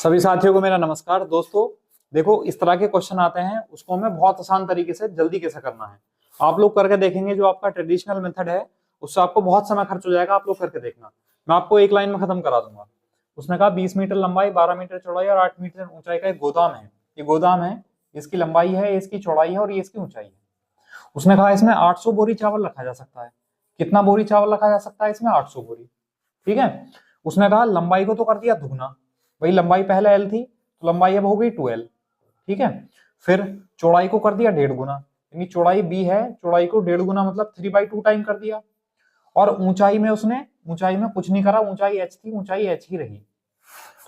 सभी साथियों को मेरा नमस्कार। दोस्तों देखो, इस तरह के क्वेश्चन आते हैं, उसको हमें बहुत आसान तरीके से जल्दी कैसे करना है आप लोग करके देखेंगे। जो आपका ट्रेडिशनल मेथड है उससे आपको बहुत समय खर्च हो जाएगा। आप लोग करके देखना, मैं आपको एक लाइन में खत्म करा दूंगा। उसने कहा 20 मीटर लंबाई, 12 मीटर चौड़ाई और 8 मीटर ऊंचाई का एक गोदाम है। ये गोदाम है, इसकी लंबाई है, इसकी चौड़ाई है और ये इसकी ऊंचाई है। उसने कहा इसमें 800 बोरी चावल रखा जा सकता है। कितना बोरी चावल रखा जा सकता है इसमें? 800 बोरी। ठीक है। उसने कहा लंबाई को तो कर दिया दुगना, भाई लंबाई पहले एल थी तो लंबाई अब हो गई 2L। ठीक है। फिर चौड़ाई को कर दिया 1.5 गुना, यानी चौड़ाई B है, चौड़ाई को 1.5 गुना मतलब 3/2 टाइम कर दिया। और ऊंचाई में उसने ऊंचाई में कुछ नहीं करा, ऊंचाई H थी, ऊंचाई H ही रही।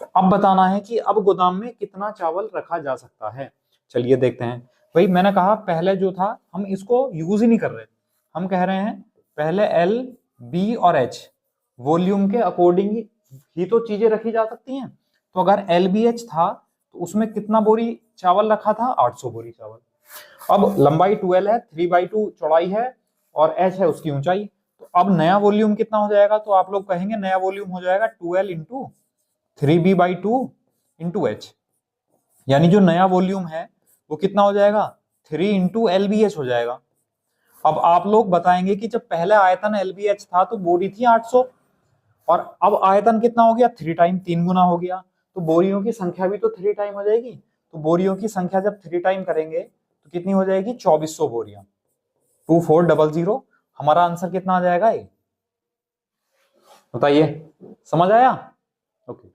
तो अब बताना है कि अब गोदाम में कितना चावल रखा जा सकता है। चलिए देखते हैं। भाई मैंने कहा पहले जो था हम इसको यूज ही नहीं कर रहे, हम कह रहे हैं पहले L, B और H वॉल्यूम के अकॉर्डिंग ही तो चीजें रखी जा सकती हैं। तो अगर LBH था तो उसमें कितना बोरी चावल रखा था? 800 बोरी चावल। अब लंबाई 2L है, 3/2 चौड़ाई है और H है उसकी ऊंचाई। तो अब नया वॉल्यूम कितना हो जाएगा? तो आप लोग कहेंगे नया वॉल्यूम हो जाएगा 2L into 3B/2 into H। यानी जो नया वॉल्यूम है वो कितना हो जाएगा? 3 इंटू LBH हो जाएगा। अब आप लोग बताएंगे कि जब पहले आयतन LBH था तो बोरी थी 800 और अब आयतन कितना हो गया? 3 टाइम, 3 गुना हो गया। तो बोरियों की संख्या भी तो 3 टाइम हो जाएगी। तो बोरियों की संख्या जब 3 टाइम करेंगे तो कितनी हो जाएगी? 2400 बोरियां। 2400। हमारा आंसर कितना आ जाएगा? ये बताइए, समझ आया? ओके।